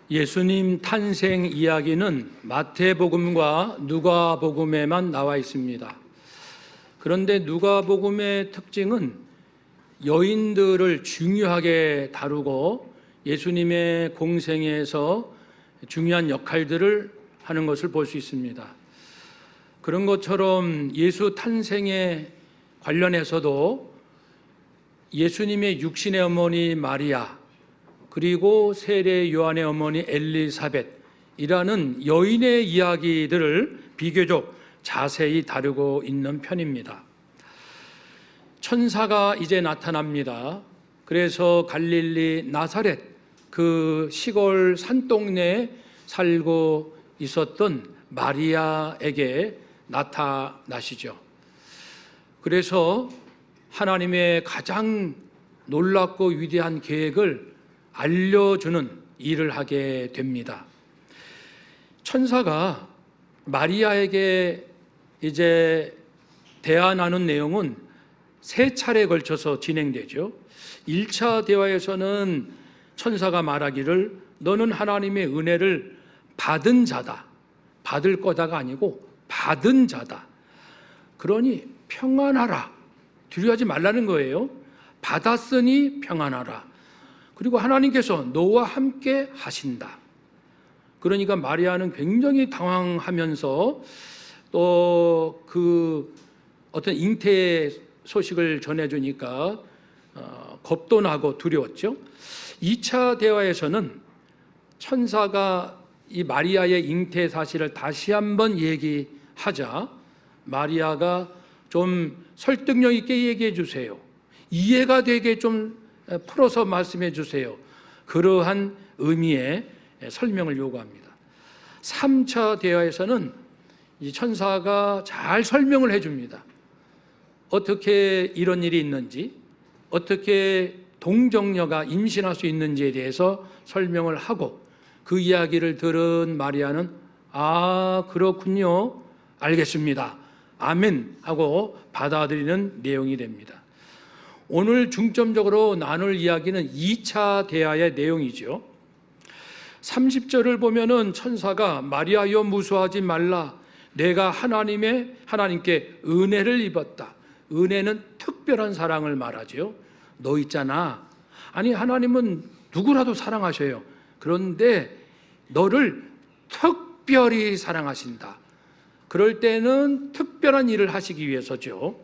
예수님 탄생 이야기는 마태복음과 누가복음에만 나와 있습니다. 그런데 누가복음의 특징은 여인들을 중요하게 다루고 예수님의 공생애에서 중요한 역할들을 하는 것을 볼 수 있습니다. 그런 것처럼 예수 탄생에 관련해서도 예수님의 육신의 어머니 마리아, 그리고 세례 요한의 어머니 엘리사벳이라는 여인의 이야기들을 비교적 자세히 다루고 있는 편입니다. 천사가 이제 나타납니다. 그래서 갈릴리 나사렛, 그 시골 산동네에 살고 있었던 마리아에게 나타나시죠. 그래서 하나님의 가장 놀랍고 위대한 계획을 알려주는 일을 하게 됩니다. 천사가 마리아에게 이제 대화 나눈 내용은 세 차례에 걸쳐서 진행되죠. 1차 대화에서는 천사가 말하기를 너는 하나님의 은혜를 받은 자다. 받을 거다가 아니고 받은 자다. 그러니 평안하라. 두려워하지 말라는 거예요. 받았으니 평안하라. 그리고 하나님께서 너와 함께 하신다. 그러니까 마리아는 굉장히 당황하면서 또 그 어떤 잉태 소식을 전해주니까 겁도 나고 두려웠죠. 2차 대화에서는 천사가 이 마리아의 잉태 사실을 다시 한번 얘기하자 마리아가 좀 설득력 있게 얘기해 주세요. 이해가 되게 좀 풀어서 말씀해 주세요. 그러한 의미의 설명을 요구합니다. 3차 대화에서는 이 천사가 잘 설명을 해줍니다. 어떻게 이런 일이 있는지, 어떻게 동정녀가 임신할 수 있는지에 대해서 설명을 하고 그 이야기를 들은 마리아는 아, 그렇군요. 알겠습니다. 아멘 하고 받아들이는 내용이 됩니다. 오늘 중점적으로 나눌 이야기는 2차 대화의 내용이죠. 30절을 보면은 천사가 마리아여 무서워하지 말라. 내가 하나님께 은혜를 입었다. 은혜는 특별한 사랑을 말하죠. 너 있잖아. 아니 하나님은 누구라도 사랑하셔요. 그런데 너를 특별히 사랑하신다. 그럴 때는 특별한 일을 하시기 위해서죠.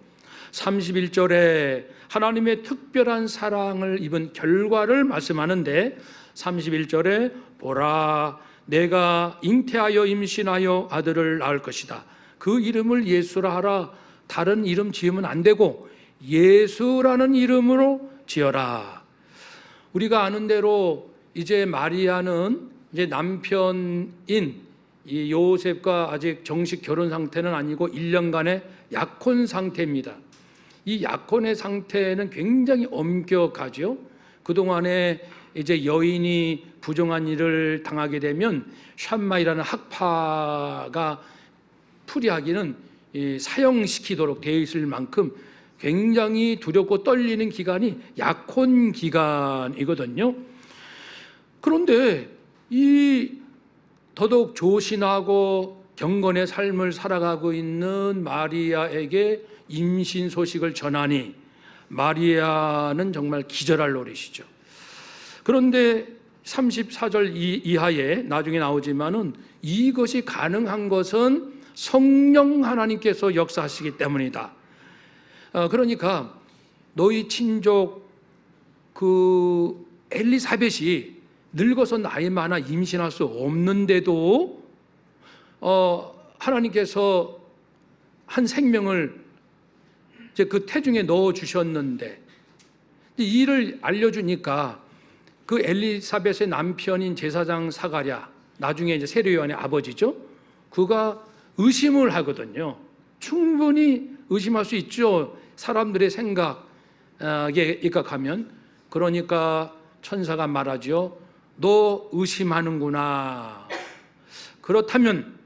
31절에 하나님의 특별한 사랑을 입은 결과를 말씀하는데 31절에 보라 내가 잉태하여 임신하여 아들을 낳을 것이다. 그 이름을 예수라 하라. 다른 이름 지으면 안 되고 예수라는 이름으로 지어라. 우리가 아는 대로 이제 마리아는 이제 남편인 이 요셉과 아직 정식 결혼 상태는 아니고 1년간의 약혼 상태입니다. 이 약혼의 상태는 굉장히 엄격하죠. 그동안에 이제 여인이 부정한 일을 당하게 되면 샴마이라는 학파가 풀이하기는 사형시키도록 되어 있을 만큼 굉장히 두렵고 떨리는 기간이 약혼 기간이거든요. 그런데 이 더더욱 조신하고 경건의 삶을 살아가고 있는 마리아에게 임신 소식을 전하니 마리아는 정말 기절할 노릇이죠. 그런데 34절 이하에 나중에 나오지만은 이것이 가능한 것은 성령 하나님께서 역사하시기 때문이다. 그러니까 너희 친족 그 엘리사벳이 늙어서 나이 많아 임신할 수 없는데도 하나님께서 한 생명을 이제 그 태중에 넣어 주셨는데 이 일을 알려주니까 그 엘리사벳의 남편인 제사장 사가랴, 나중에 이제 세례 요한의 아버지죠. 그가 의심을 하거든요. 충분히 의심할 수 있죠. 사람들의 생각에 입각하면. 그러니까 천사가 말하죠. 너 의심하는구나. 그렇다면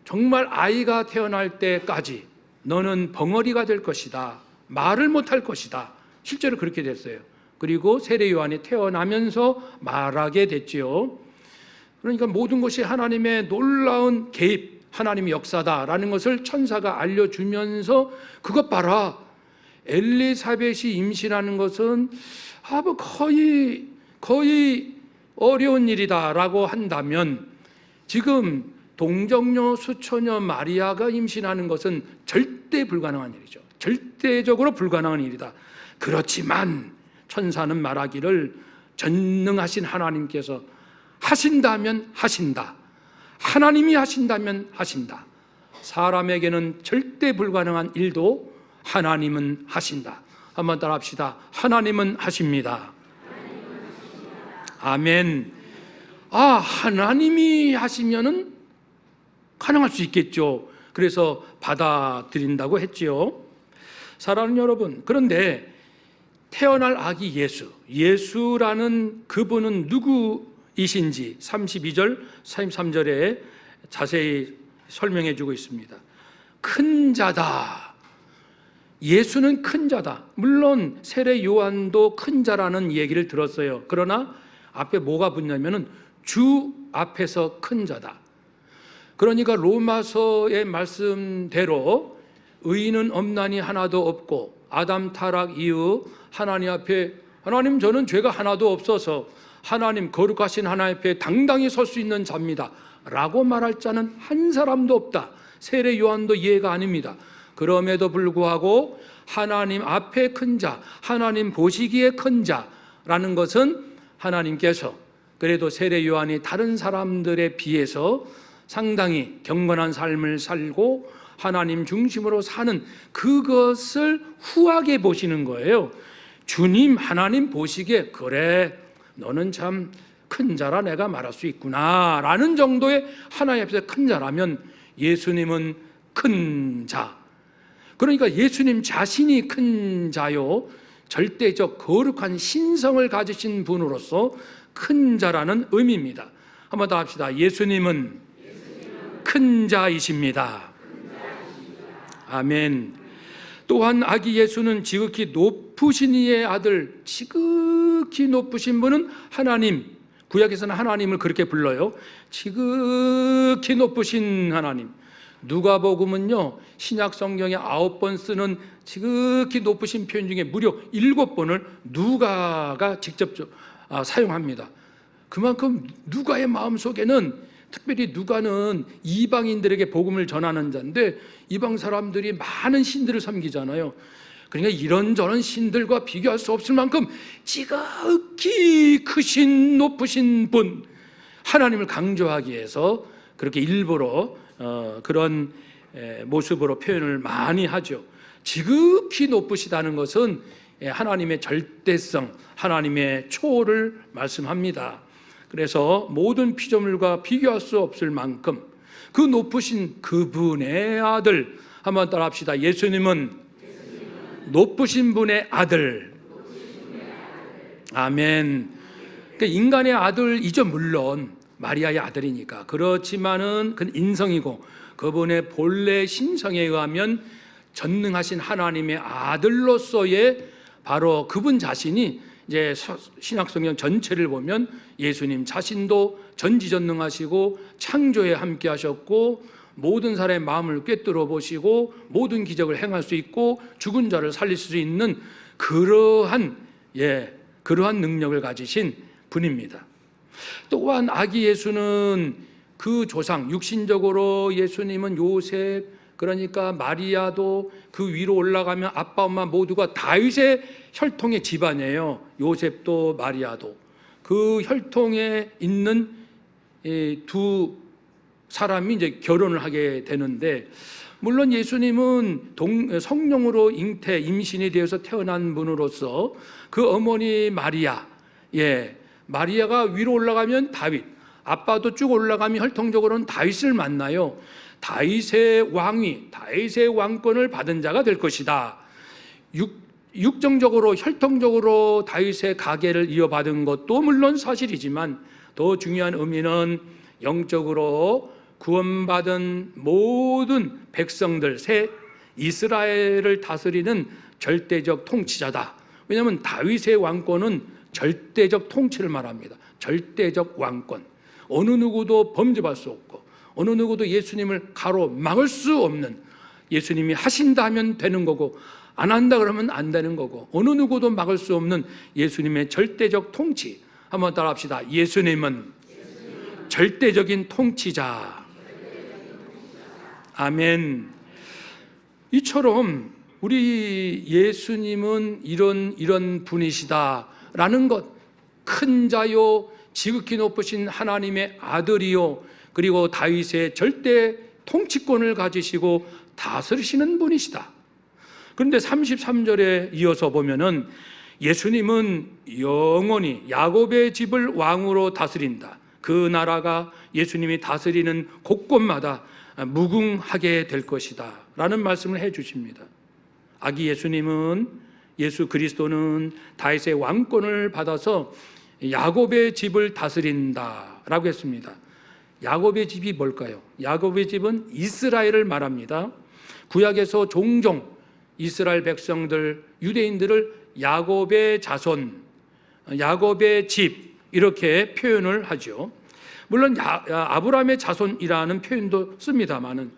정말 아이가 태어날 때까지 너는 벙어리가 될 것이다. 말을 못할 것이다. 실제로 그렇게 됐어요. 그리고 세례 요한이 태어나면서 말하게 됐지요. 그러니까 모든 것이 하나님의 놀라운 개입, 하나님의 역사다라는 것을 천사가 알려주면서 그것 봐라, 엘리사벳이 임신하는 것은 뭐 거의 어려운 일이다라고 한다면 지금 동정녀 수처녀 마리아가 임신하는 것은 절대 불가능한 일이죠. 절대적으로 불가능한 일이다. 그렇지만 천사는 말하기를 전능하신 하나님께서 하신다면 하신다. 하나님이 하신다면 하신다. 사람에게는 절대 불가능한 일도 하나님은 하신다. 한번 따라 합시다. 하나님은 하십니다. 아멘. 하나님이 하시면은 가능할 수 있겠죠. 그래서 받아들인다고 했지요. 사랑하는 여러분, 그런데 태어날 아기 예수라는 그분은 누구이신지 32절, 33절에 자세히 설명해 주고 있습니다. 큰 자다. 예수는 큰 자다. 물론 세례 요한도 큰 자라는 얘기를 들었어요. 그러나 앞에 뭐가 붙냐면은 주 앞에서 큰 자다. 그러니까 로마서의 말씀대로 의인은 없나니 하나도 없고 아담 타락 이후 하나님 앞에 하나님 저는 죄가 하나도 없어서 하나님 거룩하신 하나님 앞에 당당히 설 수 있는 자입니다 라고 말할 자는 한 사람도 없다. 세례 요한도 이해가 아닙니다. 그럼에도 불구하고 하나님 앞에 큰 자, 하나님 보시기에 큰 자라는 것은 하나님께서 그래도 세례 요한이 다른 사람들에 비해서 상당히 경건한 삶을 살고 하나님 중심으로 사는 그것을 후하게 보시는 거예요. 주님 하나님 보시기에 그래 너는 참 큰 자라 내가 말할 수 있구나 라는 정도의 하나님 앞에서 큰 자라면 예수님은 큰 자, 그러니까 예수님 자신이 큰 자요 절대적 거룩한 신성을 가지신 분으로서 큰 자라는 의미입니다. 한번 더 합시다. 예수님은 큰 자이십니다. 아멘. 또한 아기 예수는 지극히 높으신 이의 아들, 지극히 높으신 분은 하나님, 구약에서는 하나님을 그렇게 불러요. 지극히 높으신 하나님. 누가복음은요 신약 성경에 9번 쓰는 지극히 높으신 표현 중에 무려 7번을 누가가 직접 사용합니다. 그만큼 누가의 마음속에는, 특별히 누가는 이방인들에게 복음을 전하는 자인데 이방 사람들이 많은 신들을 섬기잖아요. 그러니까 이런저런 신들과 비교할 수 없을 만큼 지극히 크신 높으신 분, 하나님을 강조하기 위해서 그렇게 일부러 그런 모습으로 표현을 많이 하죠. 지극히 높으시다는 것은 하나님의 절대성, 하나님의 초를 말씀합니다. 그래서 모든 피조물과 비교할 수 없을 만큼 그 높으신 그분의 아들, 한번 따라 합시다. 예수님은 높으신 분의 아들. 아멘. 그러니까 인간의 아들이죠. 물론 마리아의 아들이니까. 그렇지만은 그는 인성이고 그분의 본래 신성에 의하면 전능하신 하나님의 아들로서의 바로 그분 자신이 이제 신약성경 전체를 보면 예수님 자신도 전지전능하시고 창조에 함께 하셨고 모든 사람의 마음을 꿰뚫어 보시고 모든 기적을 행할 수 있고 죽은 자를 살릴 수 있는 그러한 능력을 가지신 분입니다. 또한 아기 예수는 그 조상, 육신적으로 예수님은 요셉, 그러니까 마리아도 그 위로 올라가면 아빠 엄마 모두가 다윗의 혈통의 집안이에요. 요셉도 마리아도 그 혈통에 있는 두 사람이 이제 결혼을 하게 되는데, 물론 예수님은 성령으로 임신이 되어서 태어난 분으로서 그 어머니 마리아, 마리아가 위로 올라가면 다윗, 아빠도 쭉 올라가면 혈통적으로는 다윗을 만나요. 다윗의 왕위, 다윗의 왕권을 받은 자가 될 것이다. 육정적으로 혈통적으로 다윗의 가계를 이어받은 것도 물론 사실이지만 더 중요한 의미는 영적으로 구원받은 모든 백성들, 새 이스라엘을 다스리는 절대적 통치자다. 왜냐하면 다윗의 왕권은 절대적 통치를 말합니다. 절대적 왕권. 어느 누구도 범접할 수 없고 어느 누구도 예수님을 가로막을 수 없는, 예수님이 하신다 하면 되는 거고 안 한다 그러면 안 되는 거고 어느 누구도 막을 수 없는 예수님의 절대적 통치. 한번 따라합시다. 예수님은 절대적인 통치자. 아멘. 이처럼 우리 예수님은 이런 분이시다라는 것, 큰 자요 지극히 높으신 하나님의 아들이요 그리고 다윗의 절대 통치권을 가지시고 다스리시는 분이시다. 그런데 33절에 이어서 보면은 예수님은 영원히 야곱의 집을 왕으로 다스린다. 그 나라가 예수님이 다스리는 곳곳마다 무궁하게 될 것이다 라는 말씀을 해 주십니다. 아기 예수님은, 예수 그리스도는 다윗의 왕권을 받아서 야곱의 집을 다스린다 라고 했습니다. 야곱의 집이 뭘까요? 야곱의 집은 이스라엘을 말합니다. 구약에서 종종 이스라엘 백성들, 유대인들을 야곱의 자손, 야곱의 집 이렇게 표현을 하죠. 물론 아브라함의 자손이라는 표현도 씁니다만은,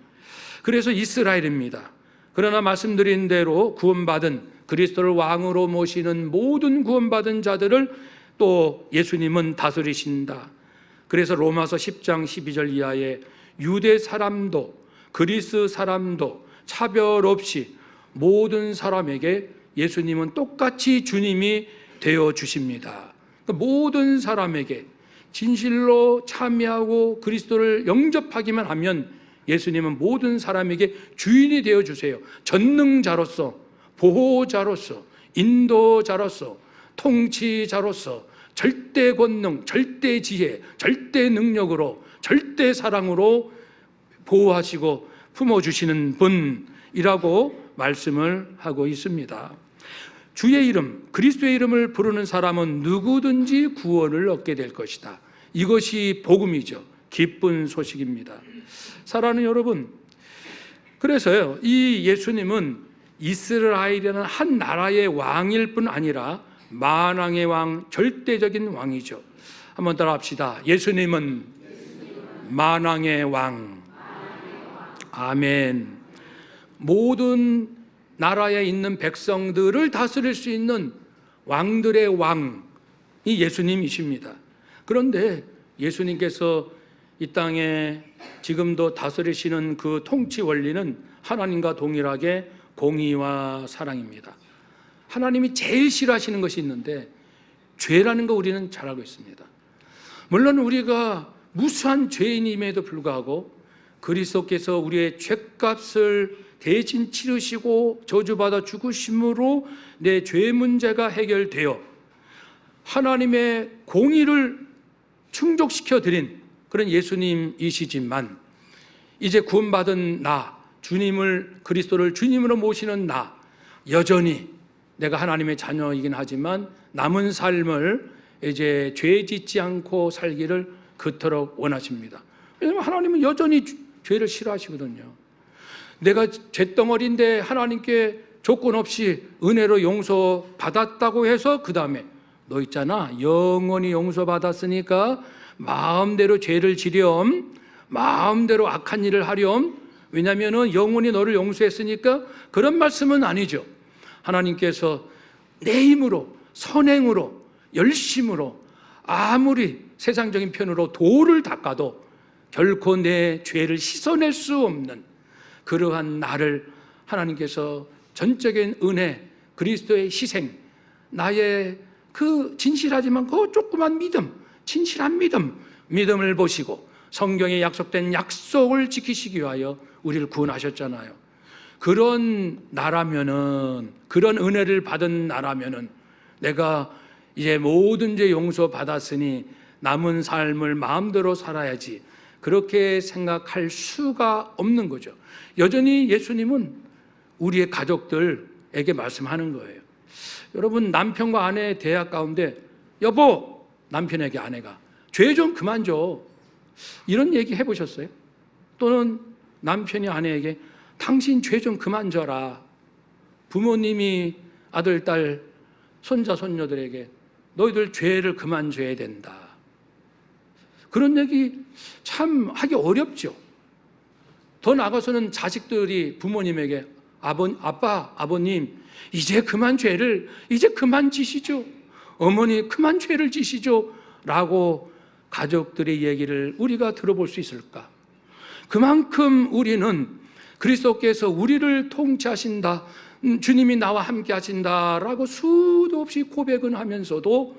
그래서 이스라엘입니다. 그러나 말씀드린 대로 구원받은, 그리스도를 왕으로 모시는 모든 구원받은 자들을 또 예수님은 다스리신다. 그래서 로마서 10장 12절 이하에 유대 사람도 그리스 사람도 차별 없이 모든 사람에게 예수님은 똑같이 주님이 되어 주십니다. 그러니까 모든 사람에게 진실로 참여하고 그리스도를 영접하기만 하면 예수님은 모든 사람에게 주인이 되어 주세요. 전능자로서, 보호자로서, 인도자로서, 통치자로서 절대 권능, 절대 지혜, 절대 능력으로, 절대 사랑으로 보호하시고 품어주시는 분이라고 말씀을 하고 있습니다. 주의 이름, 그리스도의 이름을 부르는 사람은 누구든지 구원을 얻게 될 것이다. 이것이 복음이죠. 기쁜 소식입니다. 사랑하는 여러분, 그래서요, 이 예수님은 이스라엘이라는 한 나라의 왕일 뿐 아니라 만왕의 왕, 절대적인 왕이죠. 한번 따라합시다. 예수님은 만왕의 왕. 아멘. 모든 나라에 있는 백성들을 다스릴 수 있는 왕들의 왕이 예수님이십니다. 그런데 예수님께서 이 땅에 지금도 다스리시는 그 통치 원리는 하나님과 동일하게 공의와 사랑입니다. 하나님이 제일 싫어하시는 것이 있는데 죄라는 거 우리는 잘 알고 있습니다. 물론 우리가 무수한 죄인임에도 불구하고 그리스도께서 우리의 죄값을 대신 치르시고 저주받아 죽으심으로 내 죄 문제가 해결되어 하나님의 공의를 충족시켜 드린 그런 예수님이시지만, 이제 구원받은 나, 주님을, 그리스도를 주님으로 모시는 나, 여전히 내가 하나님의 자녀이긴 하지만 남은 삶을 이제 죄 짓지 않고 살기를 그토록 원하십니다. 왜냐하면 하나님은 여전히 죄를 싫어하시거든요. 내가 죄덩어리인데 하나님께 조건 없이 은혜로 용서받았다고 해서 그 다음에 너 있잖아, 영원히 용서받았으니까 마음대로 죄를 지렴, 마음대로 악한 일을 하렴, 왜냐하면 영원히 너를 용서했으니까, 그런 말씀은 아니죠. 하나님께서 내 힘으로, 선행으로, 열심으로 아무리 세상적인 편으로 돌을 닦아도 결코 내 죄를 씻어낼 수 없는 그러한 나를 하나님께서 전적인 은혜, 그리스도의 희생, 나의 그 진실하지만 그 조그만 믿음, 진실한 믿음을 보시고 성경에 약속된 약속을 지키시기 위하여 우리를 구원하셨잖아요. 그런 나라면은, 그런 은혜를 받은 나라면은 내가 이제 모든 죄 용서받았으니 남은 삶을 마음대로 살아야지, 그렇게 생각할 수가 없는 거죠. 여전히 예수님은 우리의 가족들에게 말씀하는 거예요. 여러분, 남편과 아내의 대화 가운데 여보, 남편에게 아내가 죄 좀 그만 줘, 이런 얘기 해보셨어요? 또는 남편이 아내에게 당신 죄 좀 그만 져라. 부모님이 아들, 딸, 손자, 손녀들에게 너희들 죄를 그만 져야 된다. 그런 얘기 참 하기 어렵죠. 더 나아가서는 자식들이 부모님에게 아빠, 아버님, 이제 그만 지시죠. 어머니 그만 죄를 지시죠. 라고 가족들의 얘기를 우리가 들어볼 수 있을까? 그만큼 우리는 그리스도께서 우리를 통치하신다, 주님이 나와 함께 하신다라고 수도 없이 고백은 하면서도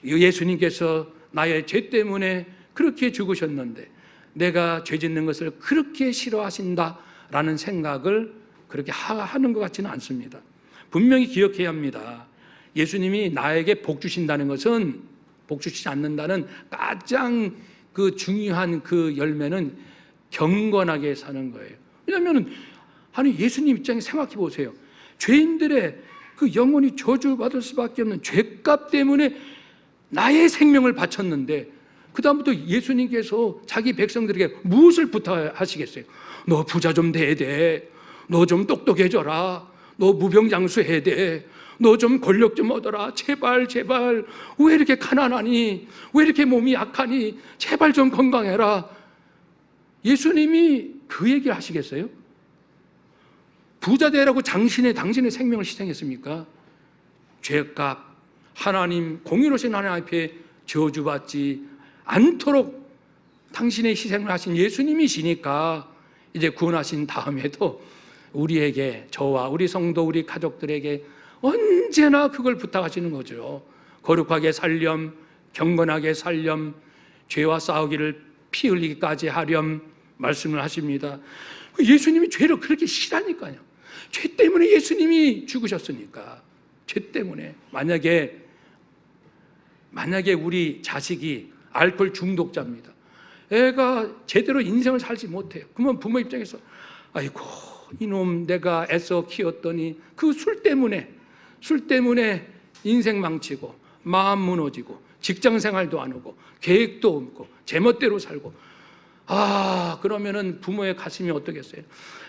예수님께서 나의 죄 때문에 그렇게 죽으셨는데 내가 죄 짓는 것을 그렇게 싫어하신다라는 생각을 그렇게 하는 것 같지는 않습니다. 분명히 기억해야 합니다. 예수님이 나에게 복 주신다는 것은, 복 주시지 않는다는 가장 그 중요한 그 열매는 경건하게 사는 거예요. 왜냐하면 아니 예수님 입장에 생각해 보세요. 죄인들의 그 영혼이 저주받을 수밖에 없는 죄값 때문에 나의 생명을 바쳤는데 그 다음부터 예수님께서 자기 백성들에게 무엇을 부탁하시겠어요? 너 부자 좀 돼야 돼. 너 좀 똑똑해져라. 너 무병장수해야 돼. 너 좀 권력 좀 얻어라. 제발 왜 이렇게 가난하니? 왜 이렇게 몸이 약하니? 제발 좀 건강해라. 예수님이 그 얘기를 하시겠어요? 부자 되라고 당신의 생명을 희생했습니까? 죄값, 하나님, 공의로우신 하나님 앞에 저주받지 않도록 당신의 희생을 하신 예수님이시니까 이제 구원하신 다음에도 우리에게, 저와 우리 성도, 우리 가족들에게 언제나 그걸 부탁하시는 거죠. 거룩하게 살렴, 경건하게 살렴, 죄와 싸우기를 피 흘리기까지 하렴 말씀을 하십니다. 예수님이 죄를 그렇게 싫어하니까요. 죄 때문에 예수님이 죽으셨으니까. 죄 때문에. 만약에 우리 자식이 알코올 중독자입니다. 애가 제대로 인생을 살지 못해요. 그러면 부모 입장에서 아이고 이놈 내가 애써 키웠더니 그 술 때문에 인생 망치고 마음 무너지고 직장 생활도 안 하고 계획도 없고 제멋대로 살고, 그러면은 부모의 가슴이 어떠겠어요?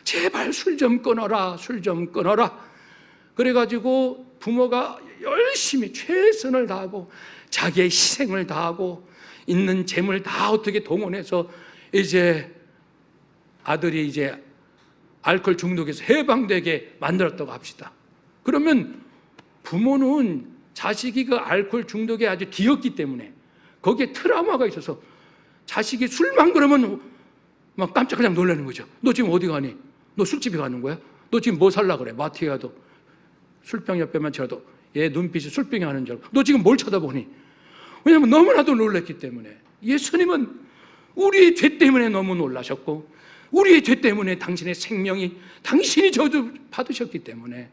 제발 술 좀 끊어라. 그래가지고 부모가 열심히 최선을 다하고 자기의 희생을 다하고 있는 재물 다 어떻게 동원해서 이제 아들이 이제 알코올 중독에서 해방되게 만들었다고 합시다. 그러면 부모는 자식이 그 알코올 중독에 아주 뒤었기 때문에 거기에 트라우마가 있어서 자식이 술만 그러면 막 깜짝깜짝 놀라는 거죠. 너 지금 어디 가니? 너 술집에 가는 거야? 너 지금 뭐 살라 그래? 마트에 가도 술병 옆에만 쳐도 얘 눈빛이 술병이 하는 줄 알고 너 지금 뭘 쳐다보니? 왜냐하면 너무나도 놀랐기 때문에. 예수님은 우리의 죄 때문에 너무 놀라셨고 우리의 죄 때문에 당신의 생명이, 당신이 저주 받으셨기 때문에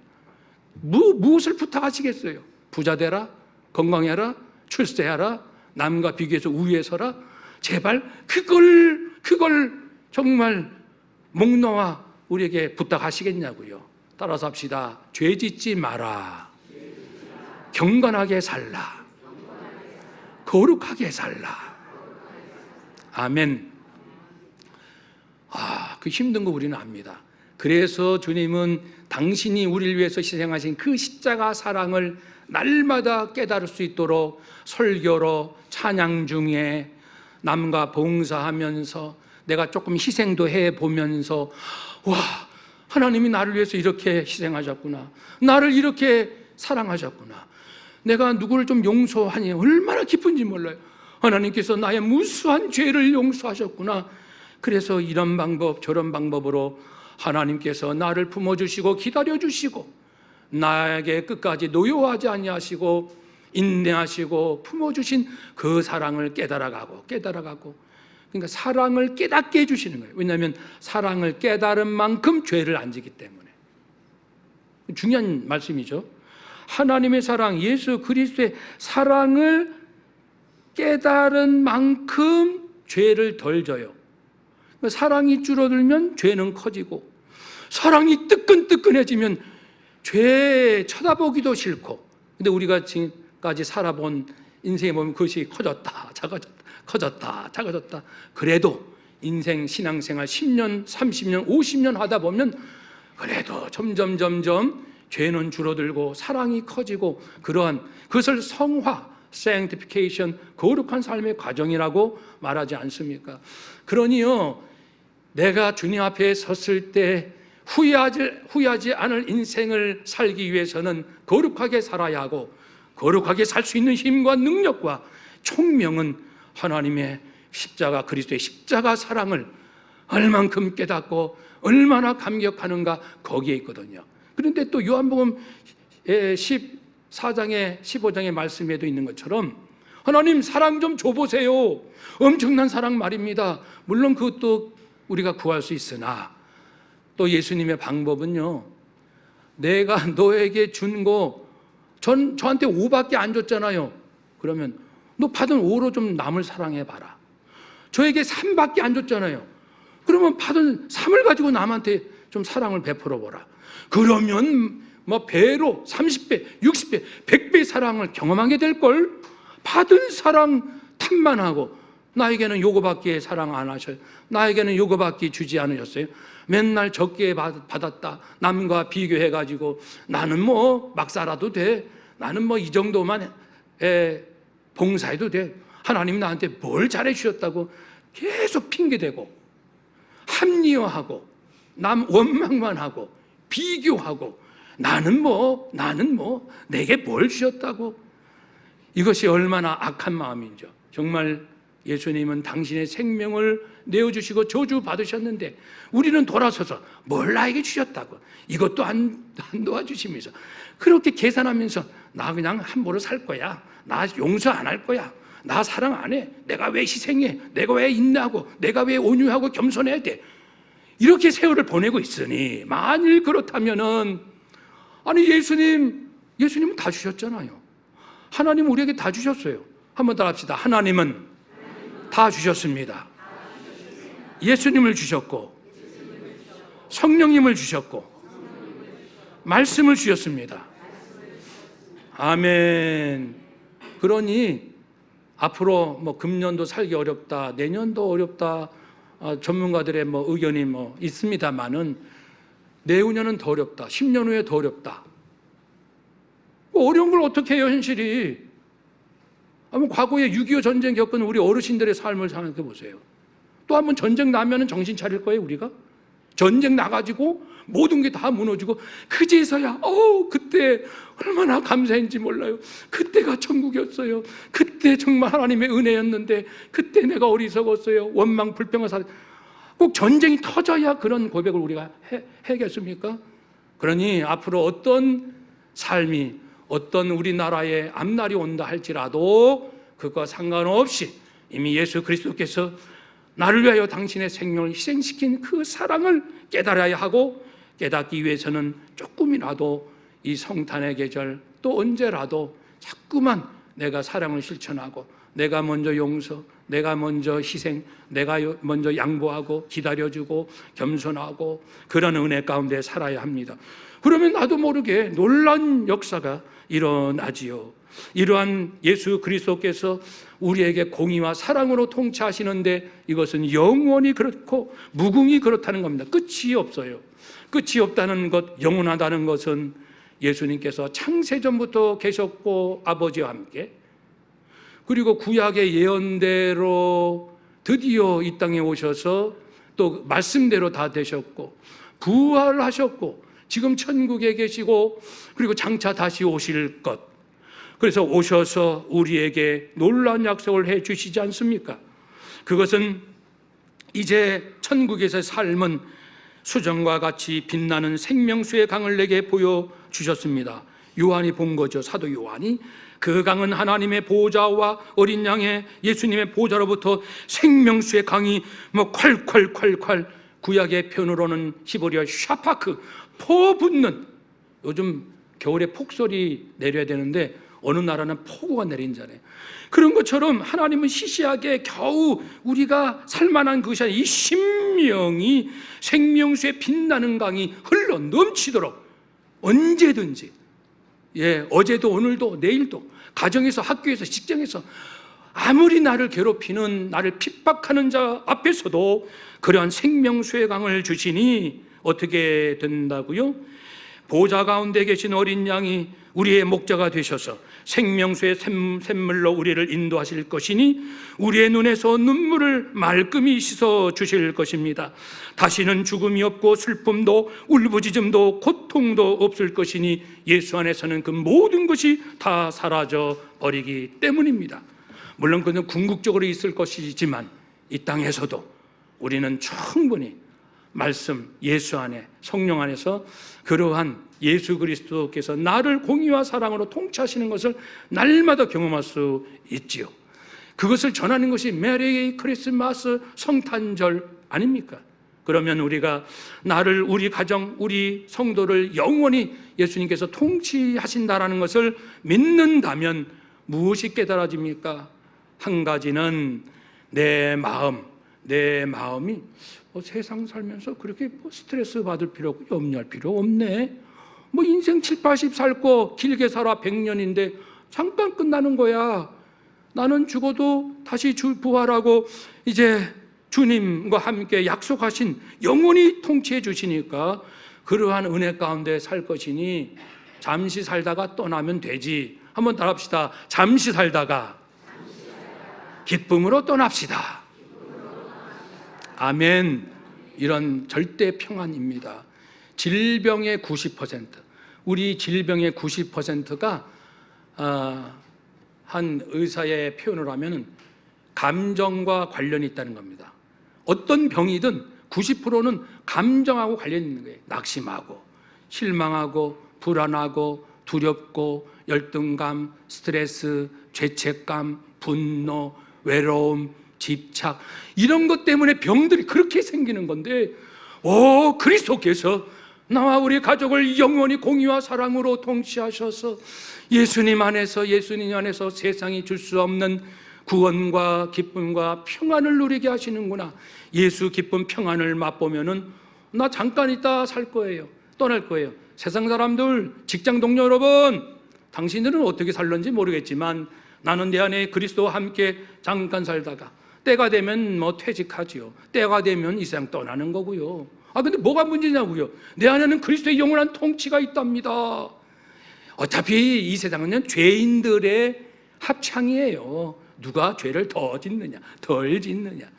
무엇을 부탁하시겠어요? 부자 되라, 건강해라, 출세하라, 남과 비교해서 우위에 서라. 제발 그걸 정말 목 놓아 우리에게 부탁하시겠냐고요. 따라서 합시다. 죄 짓지 마라. 경건하게 살라. 거룩하게 살라. 아멘. 그 힘든 거 우리는 압니다. 그래서 주님은 당신이 우리를 위해서 희생하신 그 십자가 사랑을 날마다 깨달을 수 있도록 설교로, 찬양 중에 남과 봉사하면서 내가 조금 희생도 해보면서, 와, 하나님이 나를 위해서 이렇게 희생하셨구나, 나를 이렇게 사랑하셨구나, 내가 누구를 좀 용서하니 얼마나 기쁜지 몰라요. 하나님께서 나의 무수한 죄를 용서하셨구나. 그래서 이런 방법 저런 방법으로 하나님께서 나를 품어주시고 기다려주시고 나에게 끝까지 노여워하지 아니하시고 인내하시고 품어주신 그 사랑을 깨달아가고 그러니까 사랑을 깨닫게 해주시는 거예요. 왜냐하면 사랑을 깨달은 만큼 죄를 안 지기 때문에. 중요한 말씀이죠. 하나님의 사랑, 예수 그리스도의 사랑을 깨달은 만큼 죄를 덜 져요. 사랑이 줄어들면 죄는 커지고, 사랑이 뜨끈뜨끈해지면 죄 쳐다보기도 싫고. 근데 우리가 지금까지 살아본 인생에 보면 그것이 커졌다 작아졌다. 그래도 인생 신앙생활 10년 30년 50년 하다 보면 그래도 점점 죄는 줄어들고 사랑이 커지고, 그러한 그것을 sanctification, 거룩한 삶의 과정이라고 말하지 않습니까? 그러니요, 내가 주님 앞에 섰을 때 후회하지 않을 인생을 살기 위해서는 거룩하게 살아야 하고, 거룩하게 살 수 있는 힘과 능력과 총명은 하나님의 십자가, 그리스도의 십자가 사랑을 얼만큼 깨닫고 얼마나 감격하는가, 거기에 있거든요. 그런데 또 요한복음 14장에 15장의 말씀에도 있는 것처럼 하나님 사랑 좀 줘보세요. 엄청난 사랑 말입니다. 물론 그것도 우리가 구할 수 있으나 또 예수님의 방법은요, 내가 너에게 준 거 저한테 5밖에 안 줬잖아요. 그러면 너 받은 5로 좀 남을 사랑해봐라. 저에게 3밖에 안 줬잖아요. 그러면 받은 3을 가지고 남한테 좀 사랑을 베풀어보라. 그러면 뭐 배로 30배, 60배, 100배 사랑을 경험하게 될걸. 받은 사랑 탓만 나에게는 요거밖에 사랑 안 하셔요. 나에게는 요거밖에 주지 않으셨어요. 맨날 적게 받았다. 남과 비교해가지고 나는 뭐 막 살아도 돼. 나는 뭐 이 정도만 봉사해도 돼. 하나님 나한테 뭘 잘해 주셨다고 계속 핑계대고 합리화하고 남 원망만 하고 비교하고 나는 뭐 내게 뭘 주셨다고. 이것이 얼마나 악한 마음인지. 정말 예수님은 당신의 생명을 내어주시고 저주 받으셨는데 우리는 돌아서서 뭘 나에게 주셨다고 이것도 안 도와주시면서 그렇게 계산하면서 나 그냥 함부로 살 거야. 나 용서 안 할 거야. 나 사랑 안 해. 내가 왜 희생해? 내가 왜 인내하고 내가 왜 온유하고 겸손해야 돼? 이렇게 세월을 보내고 있으니 만일 그렇다면은 아니 예수님은 다 주셨잖아요. 하나님 우리에게 다 주셨어요. 한번 더 합시다. 하나님은 다 주셨습니다. 예수님을 주셨고 성령님을 주셨고 말씀을 주셨습니다. 아멘. 그러니 앞으로 뭐 금년도 살기 어렵다, 내년도 어렵다, 전문가들의 뭐 의견이 뭐 있습니다만은 내후년은 더 어렵다, 10년 후에 더 어렵다. 어려운 걸 어떻게 해요, 현실이? 한번 과거에 6.25 전쟁 겪은 우리 어르신들의 삶을 생각해 보세요. 또 한번 전쟁 나면은 정신 차릴 거예요, 우리가? 전쟁 나가지고 모든 게 다 무너지고 그제서야 그때 얼마나 감사했는지 몰라요. 그때가 천국이었어요. 그때 정말 하나님의 은혜였는데 그때 내가 어리석었어요. 원망 불평을 꼭 전쟁이 터져야 그런 고백을 우리가 해겠습니까? 그러니 앞으로 어떤 삶이 어떤 우리나라의 앞날이 온다 할지라도 그것과 상관없이 이미 예수 그리스도께서 나를 위하여 당신의 생명을 희생시킨 그 사랑을 깨달아야 하고 깨닫기 위해서는 조금이라도 이 성탄의 계절 또 언제라도 자꾸만 내가 사랑을 실천하고 내가 먼저 용서, 내가 먼저 희생, 내가 먼저 양보하고 기다려주고 겸손하고 그런 은혜 가운데 살아야 합니다. 그러면 나도 모르게 놀라운 역사가 일어나지요. 이러한 예수 그리스도께서 우리에게 공의와 사랑으로 통치하시는데 이것은 영원히 그렇고 무궁히 그렇다는 겁니다. 끝이 없어요. 끝이 없다는 것, 영원하다는 것은 예수님께서 창세전부터 계셨고 아버지와 함께 그리고 구약의 예언대로 드디어 이 땅에 오셔서 또 말씀대로 다 되셨고 부활하셨고 지금 천국에 계시고 그리고 장차 다시 오실 것. 그래서 오셔서 우리에게 놀라운 약속을 해 주시지 않습니까? 그것은 이제 천국에서의 삶은 수정과 같이 빛나는 생명수의 강을 내게 보여주셨습니다. 요한이 본 거죠. 사도 요한이. 그 강은 하나님의 보좌와 어린 양의 예수님의 보좌로부터 생명수의 강이 콸콸콸콸 구약의 표현으로는 히브리어 샤파크 퍼붓는 요즘 겨울에 폭설이 내려야 되는데 어느 나라는 폭우가 내린잖아요. 그런 것처럼 하나님은 시시하게 겨우 우리가 살만한 그것이 아니라 이 심령이 생명수의 빛나는 강이 흘러 넘치도록 언제든지 어제도 오늘도 내일도 가정에서 학교에서 직장에서 아무리 나를 괴롭히는 나를 핍박하는 자 앞에서도 그러한 생명수의 강을 주시니 어떻게 된다고요? 보좌 가운데 계신 어린 양이 우리의 목자가 되셔서 생명수의 샘물로 우리를 인도하실 것이니 우리의 눈에서 눈물을 말끔히 씻어 주실 것입니다. 다시는 죽음이 없고 슬픔도 울부짖음도 고통도 없을 것이니 예수 안에서는 그 모든 것이 다 사라져 버리기 때문입니다. 물론 그는 궁극적으로 있을 것이지만 이 땅에서도 우리는 충분히 말씀 예수 안에 성령 안에서 그러한 예수 그리스도께서 나를 공의와 사랑으로 통치하시는 것을 날마다 경험할 수 있지요. 그것을 전하는 것이 메리 크리스마스 성탄절 아닙니까? 그러면 우리가 나를, 우리 가정, 우리 성도를 영원히 예수님께서 통치하신다라는 것을 믿는다면 무엇이 깨달아집니까? 한 가지는 내 마음이 세상 살면서 그렇게 스트레스 받을 필요 없고 염려할 필요 없네. 인생 7, 80 살고 길게 살아 100년인데 잠깐 끝나는 거야. 나는 죽어도 다시 부활하고 이제 주님과 함께 약속하신 영원히 통치해 주시니까 그러한 은혜 가운데 살 것이니 잠시 살다가 떠나면 되지. 한번 따라합시다. 잠시 살다가 기쁨으로 떠납시다. 아멘. 이런 절대 평안입니다. 질병의 90%, 우리 질병의 90%가 한 의사의 표현을 하면 감정과 관련이 있다는 겁니다. 어떤 병이든 90%는 감정하고 관련이 있는 거예요. 낙심하고 실망하고 불안하고 두렵고 열등감, 스트레스, 죄책감, 분노, 외로움, 집착, 이런 것 때문에 병들이 그렇게 생기는 건데, 그리스도께서 나와 우리 가족을 영원히 공의와 사랑으로 통치하셔서 예수님 안에서 세상이 줄 수 없는 구원과 기쁨과 평안을 누리게 하시는구나. 예수 기쁨 평안을 맛보면은 나 잠깐 있다 살 거예요. 떠날 거예요. 세상 사람들, 직장 동료 여러분, 당신들은 어떻게 살는지 모르겠지만 나는 내 안에 그리스도와 함께 잠깐 살다가 때가 되면 퇴직하지요. 때가 되면 이 세상 떠나는 거고요. 근데 뭐가 문제냐고요? 내 안에는 그리스도의 영원한 통치가 있답니다. 어차피 이 세상은 죄인들의 합창이에요. 누가 죄를 더 짓느냐, 덜 짓느냐.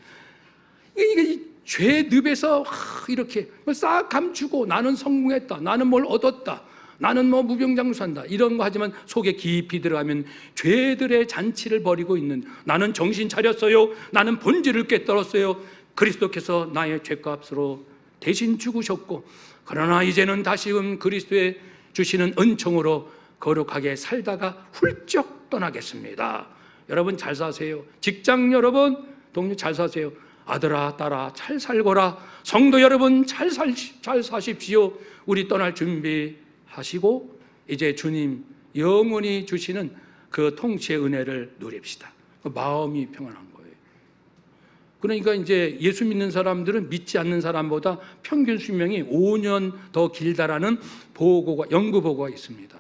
이게 죄 늪에서 이렇게 싹 감추고 나는 성공했다, 나는 뭘 얻었다, 나는 무병장수한다 이런 거 하지만 속에 깊이 들어가면 죄들의 잔치를 벌이고 있는, 나는 정신 차렸어요, 나는 본질을 깨달았어요, 그리스도께서 나의 죄값으로 대신 죽으셨고 그러나 이제는 다시금 그리스도의 주시는 은총으로 거룩하게 살다가 훌쩍 떠나겠습니다. 여러분 잘 사세요. 직장 여러분, 동료 잘 사세요. 아들아 딸아 잘 살거라. 성도 여러분 잘 사십시오. 우리 떠날 준비하시고 이제 주님 영원히 주시는 그 통치의 은혜를 누립시다. 마음이 평안한 거예요. 그러니까 이제 예수 믿는 사람들은 믿지 않는 사람보다 평균 수명이 5년 더 길다라는 연구 보고가 있습니다.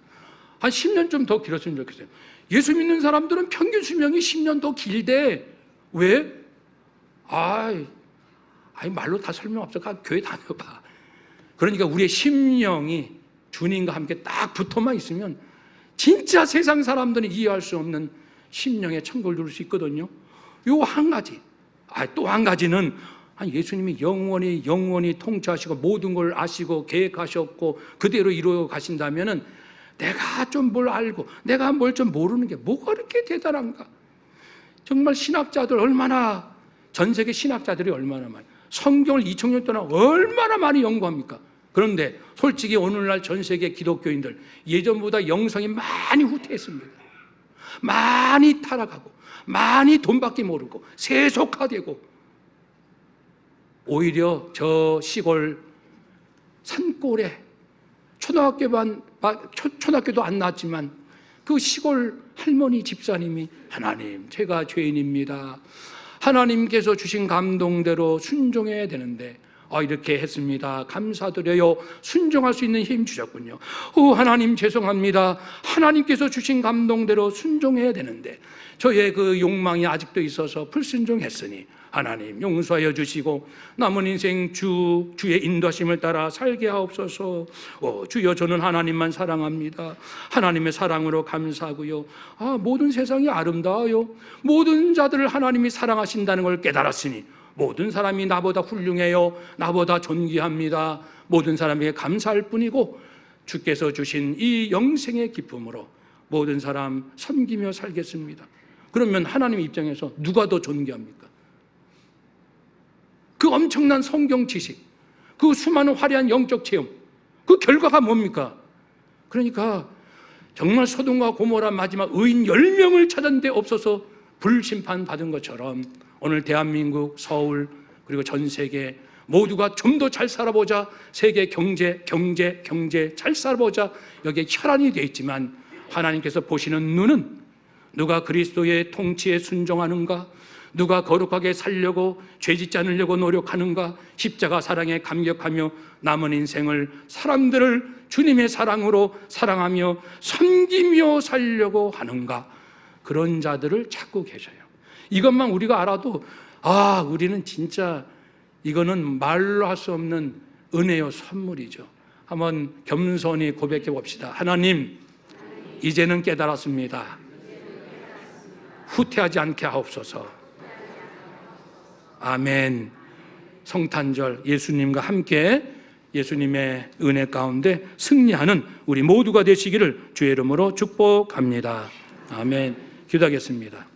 한 10년 좀 더 길었으면 좋겠어요. 예수 믿는 사람들은 평균 수명이 10년 더 길대. 왜? 말로 다 설명 없어. 교회 다녀봐. 그러니까 우리의 심령이 주님과 함께 딱 붙어만 있으면 진짜 세상 사람들은 이해할 수 없는 심령의 천국을 누릴 수 있거든요. 요 한 가지. 또 한 가지는 예수님이 영원히 통치하시고 모든 걸 아시고 계획하셨고 그대로 이루어 가신다면은 내가 좀 뭘 알고 내가 뭘 좀 모르는 게 뭐가 그렇게 대단한가? 정말 신학자들 얼마나, 전 세계 신학자들이 얼마나 많이, 성경을 2000년 동안 얼마나 많이 연구합니까? 그런데 솔직히 오늘날 전 세계 기독교인들 예전보다 영성이 많이 후퇴했습니다. 많이 타락하고 많이 돈밖에 모르고 세속화되고, 오히려 저 시골 산골에 초등학교도 안 나왔지만 그 시골 할머니 집사님이 하나님 제가 죄인입니다. 하나님께서 주신 감동대로 순종해야 되는데 이렇게 했습니다. 감사드려요. 순종할 수 있는 힘 주셨군요. 하나님 죄송합니다. 하나님께서 주신 감동대로 순종해야 되는데 저의 그 욕망이 아직도 있어서 불순종했으니 하나님 용서하여 주시고 남은 인생 주의 인도하심을 따라 살게 하옵소서. 주여, 저는 하나님만 사랑합니다. 하나님의 사랑으로 감사하고요. 모든 세상이 아름다워요. 모든 자들을 하나님이 사랑하신다는 걸 깨달았으니 모든 사람이 나보다 훌륭해요. 나보다 존귀합니다. 모든 사람에게 감사할 뿐이고 주께서 주신 이 영생의 기쁨으로 모든 사람 섬기며 살겠습니다. 그러면 하나님 입장에서 누가 더 존귀합니까? 그 엄청난 성경 지식, 그 수많은 화려한 영적 체험, 그 결과가 뭡니까? 그러니까 정말 소돔과 고모라 마지막 의인 10명을 찾았는데 없어서 불심판 받은 것처럼 오늘 대한민국, 서울, 그리고 전 세계 모두가 좀 더 잘 살아보자, 세계 경제 잘 살아보자, 여기에 혈안이 되어 있지만 하나님께서 보시는 눈은 누가 그리스도의 통치에 순종하는가, 누가 거룩하게 살려고 죄짓지 않으려고 노력하는가, 십자가 사랑에 감격하며 남은 인생을 사람들을 주님의 사랑으로 사랑하며 섬기며 살려고 하는가, 그런 자들을 찾고 계셔요. 이것만 우리가 알아도 우리는 진짜 이거는 말로 할 수 없는 은혜요, 선물이죠. 한번 겸손히 고백해 봅시다. 하나님, 이제는 깨달았습니다. 후퇴하지 않게 하옵소서. 아멘. 성탄절 예수님과 함께 예수님의 은혜 가운데 승리하는 우리 모두가 되시기를 주의 이름으로 축복합니다. 아멘. 기도하겠습니다.